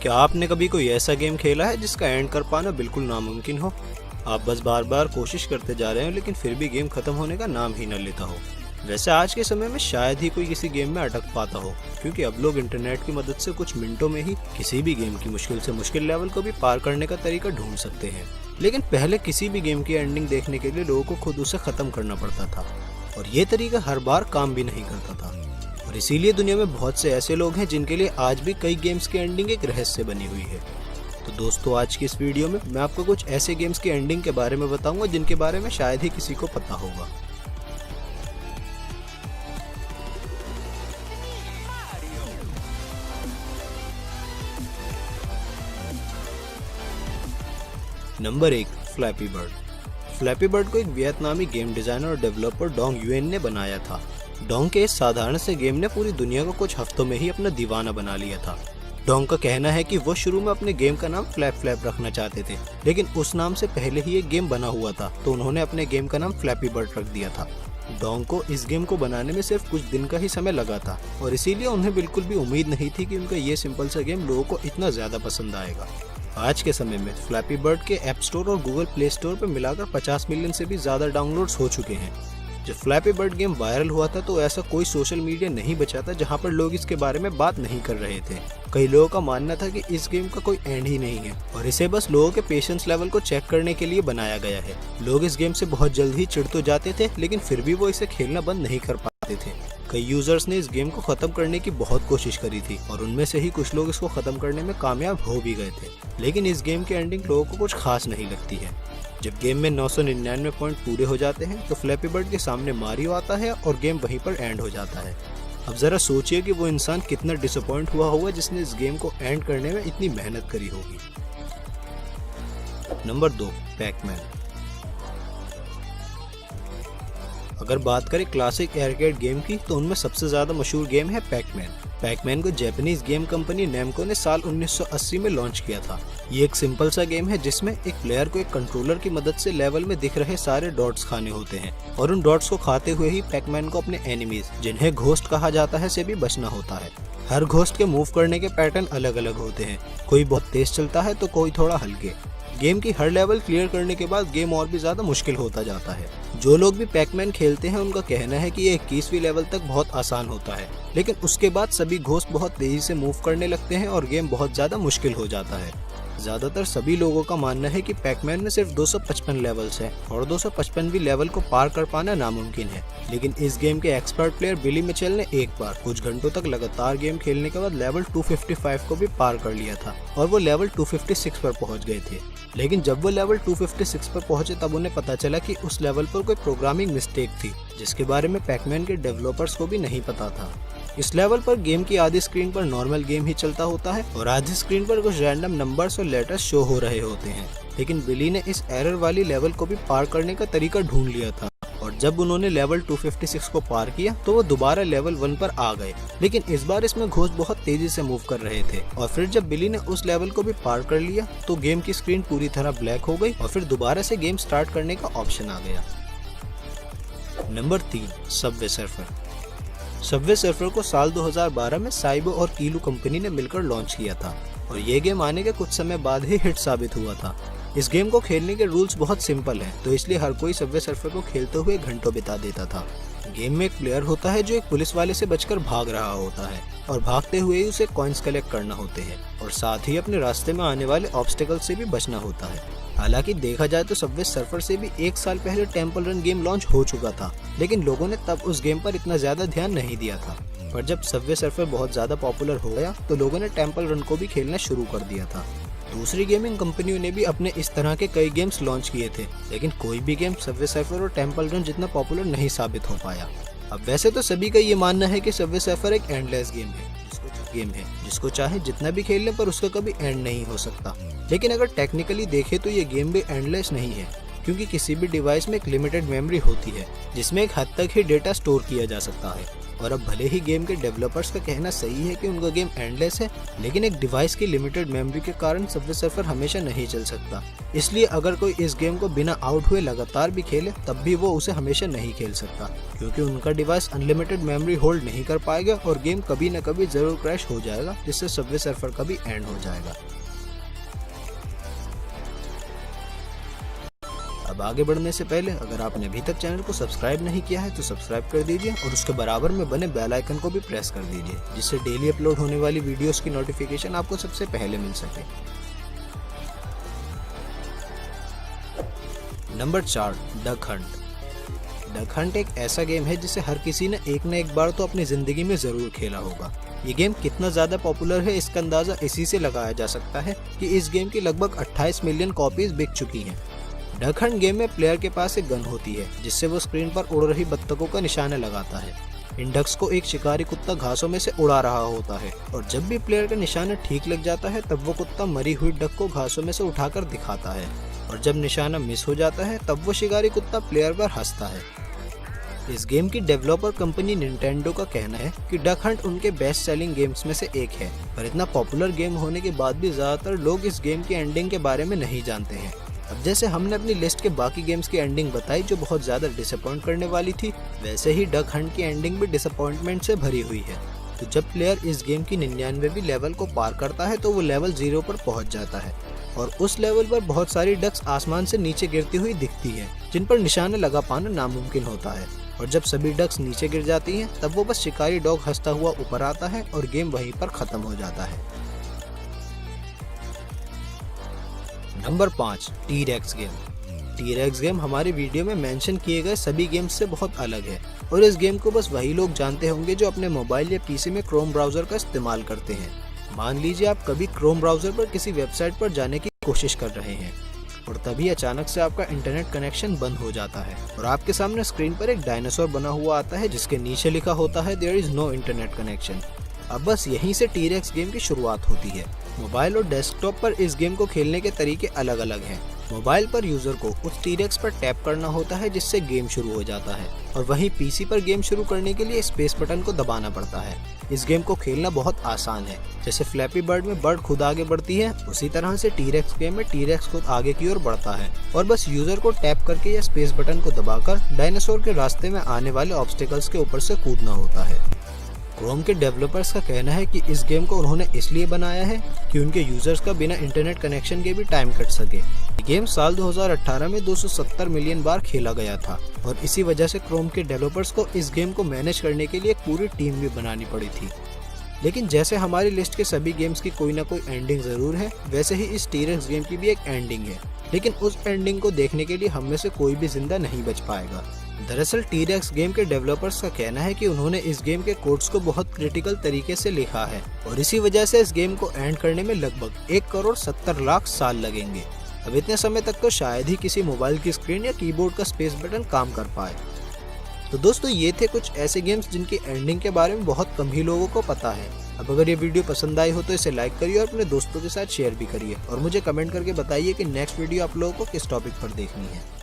क्या आपने कभी कोई ऐसा गेम खेला है जिसका एंड कर पाना बिल्कुल नामुमकिन हो? आप बस बार बार कोशिश करते जा रहे हो लेकिन फिर भी गेम खत्म होने का नाम ही न लेता हो। वैसे आज के समय में शायद ही कोई किसी गेम में अटक पाता हो, क्योंकि अब लोग इंटरनेट की मदद से कुछ मिनटों में ही किसी भी गेम की मुश्किल से मुश्किल लेवल को भी पार करने का तरीका ढूंढ सकते हैं। लेकिन पहले किसी भी गेम की एंडिंग देखने के लिए लोगों को खुद उसे खत्म करना पड़ता था, और ये तरीका हर बार काम भी नहीं करता था। और इसीलिए दुनिया में बहुत से ऐसे लोग हैं जिनके लिए आज भी कई गेम्स की एंडिंग एक रहस्य बनी हुई है। तो दोस्तों, आज की इस वीडियो में मैं आपको कुछ ऐसे गेम्स की एंडिंग के बारे में बताऊंगा जिनके बारे में शायद ही किसी को पता होगा। Number 1, flappy bird. Flappy bird को एक वियतनामी गेम डिजाइनर और डेवलपर डोंग युएन ने बनाया था। डोंग के इस साधारण से गेम ने पूरी दुनिया को कुछ हफ्तों में ही अपना दीवाना बना लिया था। डोंग का कहना है कि वो शुरू में अपने गेम का नाम फ्लैप फ्लैप रखना चाहते थे, लेकिन उस नाम से पहले ही एक गेम बना हुआ था, तो उन्होंने अपने गेम का नाम फ्लैपी बर्ड रख दिया था। डोंग को इस गेम को बनाने में सिर्फ कुछ दिन का ही समय लगा था, और इसीलिए उन्हें बिल्कुल भी उम्मीद नहीं थी कि उनका ये सिंपल सा गेम लोगों को इतना ज्यादा पसंद आएगा। आज के समय में फ्लैपी बर्ड के ऐप स्टोर और गूगल प्ले स्टोर पर मिलाकर 50 मिलियन से भी ज्यादा डाउनलोड्स हो चुके हैं। जब फ्लैपी बर्ड गेम वायरल हुआ था तो ऐसा कोई सोशल मीडिया नहीं बचा था जहां पर लोग इसके बारे में बात नहीं कर रहे थे। कई लोगों का मानना था कि इस गेम का कोई एंड ही नहीं है और इसे बस लोगों के पेशेंस लेवल को चेक करने के लिए बनाया गया है। लोग इस गेम से बहुत जल्द ही चिढ़ तो जाते थे, लेकिन फिर भी वो इसे खेलना बंद नहीं कर पाते थे। कई यूजर्स ने इस गेम को खत्म करने की बहुत कोशिश करी थी और उनमें से ही कुछ लोग इसको खत्म करने में कामयाब हो भी गए थे, लेकिन इस गेम की एंडिंग लोगों को कुछ खास नहीं लगती है। जब गेम में 999 पॉइंट पूरे हो जाते हैं तो फ्लैपी बर्ड के सामने मारियो आता है और गेम वहीं पर एंड हो जाता है। अब जरा सोचिए कि वो इंसान कितना डिसअपॉइंट हुआ होगा जिसने इस गेम को एंड करने में इतनी मेहनत करी होगी। Number 2, Pac-Man. अगर बात करें क्लासिक आर्केड गेम की तो उनमें सबसे ज्यादा मशहूर गेम है पैकमैन। पैकमैन को जापानीज गेम कंपनी नेमको ने साल 1980 में लॉन्च किया था। ये एक सिंपल सा गेम है जिसमें एक प्लेयर को एक कंट्रोलर की मदद से लेवल में दिख रहे सारे डॉट्स खाने होते हैं, और उन डॉट्स को खाते हुए ही पैकमैन को अपने एनिमीज, जिन्हें घोस्ट कहा जाता है, से भी बचना होता है। हर घोस्ट के मूव करने के पैटर्न अलग अलग होते हैं, कोई बहुत तेज चलता है तो कोई थोड़ा हल्के। गेम की हर लेवल क्लियर करने के बाद गेम और भी ज्यादा मुश्किल होता जाता है। जो लोग भी पैकमैन खेलते हैं उनका कहना है कि ये 21वीं लेवल तक बहुत आसान होता है, लेकिन उसके बाद सभी घोस्ट बहुत तेजी से मूव करने लगते हैं और गेम बहुत ज्यादा मुश्किल हो जाता है। ज्यादातर सभी लोगों का मानना है कि पैकमैन में सिर्फ 255 लेवल्स हैं और 255वीं लेवल को पार कर पाना नामुमकिन है, लेकिन इस गेम के एक्सपर्ट प्लेयर बिली मिचेल ने एक बार कुछ घंटों तक लगातार गेम खेलने के बाद लेवल 255 को भी पार कर लिया था और वो लेवल 256 पर पहुंच गए थे। लेकिन जब वो लेवल 256 पर पहुंचे तब उन्हें पता चला कि उस लेवल पर कोई प्रोग्रामिंग मिस्टेक थी, जिसके बारे में पैकमैन के डेवलपर्स को भी नहीं पता था। इस लेवल पर गेम की आधी स्क्रीन पर नॉर्मल गेम ही चलता होता है और आधी स्क्रीन पर कुछ रैंडम नंबर्स और लेटर्स शो हो रहे होते हैं, लेकिन बिली ने इस एरर वाली लेवल को भी पार करने का तरीका ढूंढ लिया था, और जब उन्होंने लेवल 256 को पार किया तो वो दोबारा लेवल 1 पर आ गए, लेकिन इस बार इसमें घोस्ट बहुत तेजी से मूव कर रहे थे। और फिर जब बिली ने उस लेवल को भी पार कर लिया तो गेम की स्क्रीन पूरी तरह ब्लैक हो गई और फिर दोबारा से गेम स्टार्ट करने का ऑप्शन आ गया। Number 3, Subway surfer. Subway surfer को साल 2012 में साइबो और कीलू कंपनी ने मिलकर लॉन्च किया था और ये गेम आने के कुछ समय बाद ही हिट साबित हुआ था। इस गेम को खेलने के रूल्स बहुत सिंपल हैं, तो इसलिए हर कोई सबवे सर्फर को खेलते हुए घंटों बिता देता था। गेम में एक प्लेयर होता है जो एक पुलिस वाले से बचकर भाग रहा होता है और भागते हुए ही उसे कॉइन्स कलेक्ट करना होते हैं और साथ ही अपने रास्ते में आने वाले ऑब्स्टेकल से भी बचना होता है। हालांकि देखा जाए तो सबवे सर्फर से भी 1 साल पहले टेम्पल रन गेम लॉन्च हो चुका था, लेकिन लोगों ने तब उस गेम पर इतना ज्यादा ध्यान नहीं दिया था। पर जब सबवे सर्फर बहुत ज्यादा पॉपुलर हो गया तो लोगों ने टेम्पल रन को भी खेलना शुरू कर दिया था। दूसरी गेमिंग कंपनियों ने भी अपने इस तरह के कई गेम्स लॉन्च किए थे, लेकिन कोई भी गेम सबवे सर्फर और टेम्पल रन जितना पॉपुलर नहीं साबित हो पाया। अब वैसे तो सभी का ये मानना है कि सबवे सर्फर एक एंडलेस गेम है, जिसको चाहे जितना भी खेल ले पर उसका कभी एंड नहीं हो सकता। लेकिन अगर टेक्निकली देखें तो ये गेम भी एंडलेस नहीं है, क्योंकि किसी भी डिवाइस में एक लिमिटेड मेमोरी होती है जिसमें एक हद तक ही डेटा स्टोर किया जा सकता है। और अब भले ही गेम के डेवलपर्स का कहना सही है कि उनका गेम एंडलेस है, लेकिन एक डिवाइस की लिमिटेड मेमोरी के कारण सबवे सर्फर हमेशा नहीं चल सकता। इसलिए अगर कोई इस गेम को बिना आउट हुए लगातार भी खेले तब भी वो उसे हमेशा नहीं खेल सकता, क्योंकि उनका डिवाइस अनलिमिटेड मेमोरी होल्ड नहीं कर पाएगा और गेम कभी न कभी जरूर क्रैश हो जाएगा, जिससे सबवे सर्फर का भी एंड हो जाएगा। अब आगे बढ़ने से पहले अगर आपने अभी तक चैनल को सब्सक्राइब नहीं किया है तो सब्सक्राइब कर दीजिए और उसके बराबर में बने बेल आइकन को भी प्रेस कर दीजिए, जिससे डेली अपलोड होने वाली वीडियोस की नोटिफिकेशन आपको सबसे पहले मिल सके। Number 4, duck Hunt. Duck Hunt एक ऐसा गेम है जिसे हर किसी ने एक न एक बार तो अपनी जिंदगी में जरूर खेला होगा। ये गेम कितना ज्यादा पॉपुलर है इसका अंदाजा इसी से लगाया जा सकता है कि इस गेम की लगभग 28 मिलियन कॉपीज बिक चुकी हैं। डक हंट गेम में प्लेयर के पास एक गन होती है जिससे वो स्क्रीन पर उड़ रही बत्तखों का निशाना लगाता है। इन डक्स को एक शिकारी कुत्ता घासों में से उड़ा रहा होता है और जब भी प्लेयर का निशाना ठीक लग जाता है तब वो कुत्ता मरी हुई डक को घासों में से उठाकर दिखाता है, और जब निशाना मिस हो जाता है तब वो शिकारी कुत्ता प्लेयर पर हंसता है। इस गेम की डेवलपर कंपनी निंटेंडो का कहना है कि डक हंट उनके बेस्ट सेलिंग गेम्स में से एक है, पर इतना पॉपुलर गेम होने के बाद भी ज्यादातर लोग इस गेम की एंडिंग के बारे में नहीं जानते हैं। अब जैसे हमने अपनी लिस्ट के बाकी गेम्स की एंडिंग बताई जो बहुत ज्यादा डिसअपॉइंट करने वाली थी, वैसे ही डक हंट की एंडिंग भी डिसअपॉइंटमेंट से भरी हुई है। तो जब प्लेयर इस गेम की 99वीं लेवल को पार करता है तो वो लेवल 0 पर पहुंच जाता है और उस लेवल पर बहुत सारी डक्स आसमान से नीचे गिरती हुई दिखती है, जिन पर निशाना लगा पाना नामुमकिन होता है। और जब सभी डक्स नीचे गिर जाती हैं तब वो बस शिकारी डॉग हंसता हुआ ऊपर आता है और गेम वहीं पर खत्म हो जाता है। Number 5, T-rex game. T-rex game हमारे वीडियो में मेंशन किए गए सभी गेम्स से बहुत अलग है और इस गेम को बस वही लोग जानते होंगे जो अपने मोबाइल या पीसी में क्रोम ब्राउजर का इस्तेमाल करते हैं। मान लीजिए आप कभी क्रोम ब्राउजर पर किसी वेबसाइट पर जाने की कोशिश कर रहे हैं और तभी अचानक से आपका इंटरनेट कनेक्शन बंद हो जाता है और आपके सामने स्क्रीन पर एक डायनासोर बना हुआ आता है जिसके नीचे लिखा होता है there is no internet connection. अब बस यहीं से टी-रेक्स गेम की शुरुआत होती है। मोबाइल और डेस्कटॉप पर इस गेम को खेलने के तरीके अलग अलग हैं। मोबाइल पर यूजर को उस टी-रेक्स पर टैप करना होता है जिससे गेम शुरू हो जाता है और वहीं पीसी पर गेम शुरू करने के लिए स्पेस बटन को दबाना पड़ता है। इस गेम को खेलना बहुत आसान है। जैसे फ्लैपी बर्ड में बर्ड खुद आगे बढ़ती है, उसी तरह से टी-रेक्स गेम में टी-रेक्स खुद आगे की ओर बढ़ता है और बस यूजर को टैप करके या स्पेस बटन को दबाकर डायनासोर के रास्ते में आने वाले ऑब्स्टिकल्स के ऊपर से कूदना होता है। क्रोम के डेवलपर्स का कहना है कि इस गेम को उन्होंने इसलिए बनाया है कि उनके यूजर्स का बिना इंटरनेट कनेक्शन के भी टाइम कट सके। गेम साल 2018 में 270 मिलियन बार खेला गया था और इसी वजह से क्रोम के डेवलपर्स को इस गेम को मैनेज करने के लिए एक पूरी टीम भी बनानी पड़ी थी। लेकिन जैसे हमारी लिस्ट के सभी गेम्स की कोई ना कोई एंडिंग जरूर है, वैसे ही इस टी-रेक्स गेम की भी एक एंडिंग है, लेकिन उस एंडिंग को देखने के लिए हम में से कोई भी जिंदा नहीं बच पाएगा। दरअसल टी-रेक्स गेम के डेवलपर्स का कहना है कि उन्होंने इस गेम के कोड्स को बहुत क्रिटिकल तरीके से लिखा है और इसी वजह से इस गेम को एंड करने में लगभग 1 करोड़ 70 लाख साल लगेंगे। अब इतने समय तक तो शायद ही किसी मोबाइल की स्क्रीन या कीबोर्ड का स्पेस बटन काम कर पाए। तो दोस्तों ये थे कुछ ऐसे गेम्स जिनकी एंडिंग के बारे में बहुत कम ही लोगों को पता है। अब अगर ये वीडियो पसंद आई हो तो इसे लाइक करिए और अपने दोस्तों के साथ शेयर भी करिए और मुझे कमेंट करके बताइए कि नेक्स्ट वीडियो आप लोगों को किस टॉपिक पर देखनी है।